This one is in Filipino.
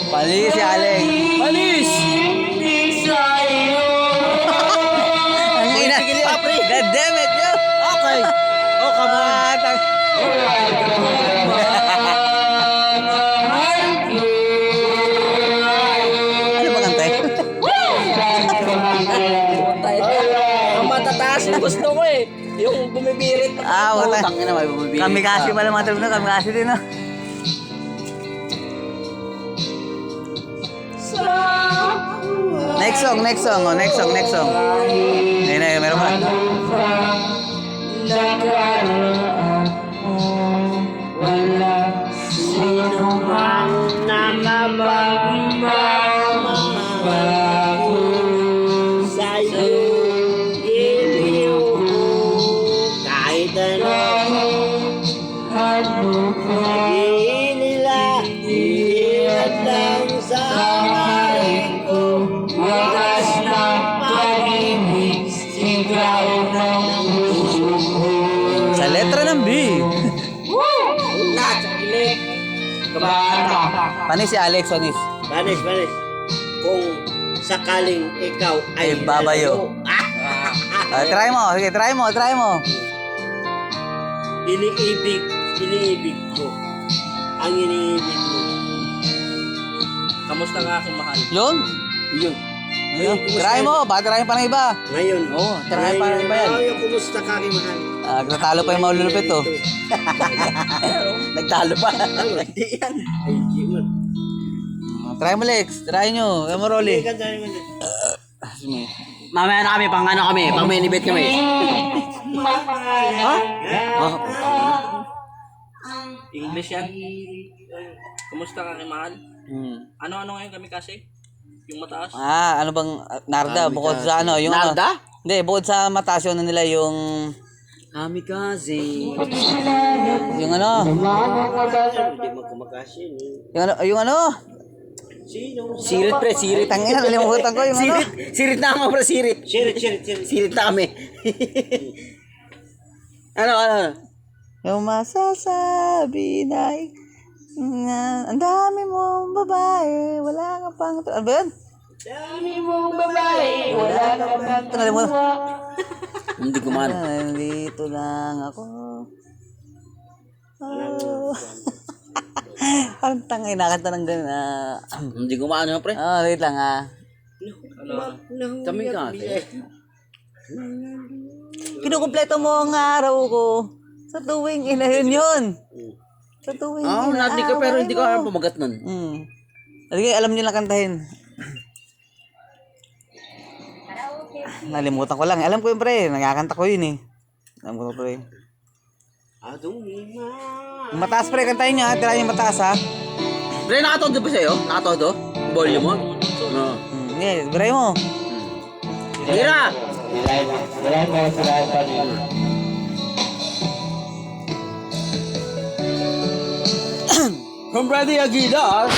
Palis si Alex. Palis! Ang ina. God damn it, yo. Okay. Oh, come on. Ano ba kantay? Ang matataas yung gusto ko eh. Yung bumibirit. Wala. Tangin na may bumibirit. Kami kasi pala mga talong na, kami kasi din, no? Next song, next song, next song, next song. Ayun, meron pa. Wala sino man na mabagbago sa'yo. Iliw kahit ano sabihin nila, iiyak lang sa kamay ko. Wagas na pag-ibig, sigaw ng puso ko. Sa letra ng B. Lahat sa kilig. Kabata. Panis si Alex, panis. Banis. Kung sakaling ikaw ay Babayo. nalaro. Try mo, sige, try mo. Iniibig ko. Ang iniibig mo. Kamusta nga aking mahal? Yun. Ayun. Try mo, baka try pa ng iba. Ngayon. Oo, try pa ng iba yan. Yung kumusta ka aking mahal? Natalo pa yung maululupit, oh. Nagtalo pa. Hindi yan. Ay, hindi mo. Try mo, Lex. Try nyo. Kaya mo, Rolly. Hindi ka dahil mo. Mamaya na kami, pang main event kami. Ha? Oh. English yan. Kumusta ka aking mahal? Ano ngayon kami kasi? Yung mataas? Ano bang Narda? Bukod sa ano? Yung Narda? Ano, hindi, bukod sa mataas yun nila yung... Kamikaze. Yung ano? Hindi mo kumakasin. Yung ano? Sino? Sirit pre, sirit. Tangina, nalimutan ko yung ano? Sirit na ako pre, sirit. Sirit na kami. ano? Yung masasabi na... ang dami mong babae, wala ka pang... Ano ba yun? Dami mong babae, wala ka pang... Ito, nalimutan. Hindi ko man. Dito lang ako. Parang tangay, nakanta ng gano'n. Hindi ko maano pre. Wait lang Kamikaze. Kinukumpleto mo ang araw ko sa tuwing inayon yun. Sa tuwing Natin ka pero hindi ko alam pumagat nun. Alam nyo lang kantahin. Nalimutan ko lang. Alam ko yun, pre. Nagkakanta ko yun, eh. Alam ko, pre. Yung mataas, pre. Kantahin nyo, ha. Tirahin yung mataas, ha. Pre, nakatodo ba sa'yo? Nakatodo? Volume mo? No. Sige, tirahin mo. Tira! From Brady Aguilar.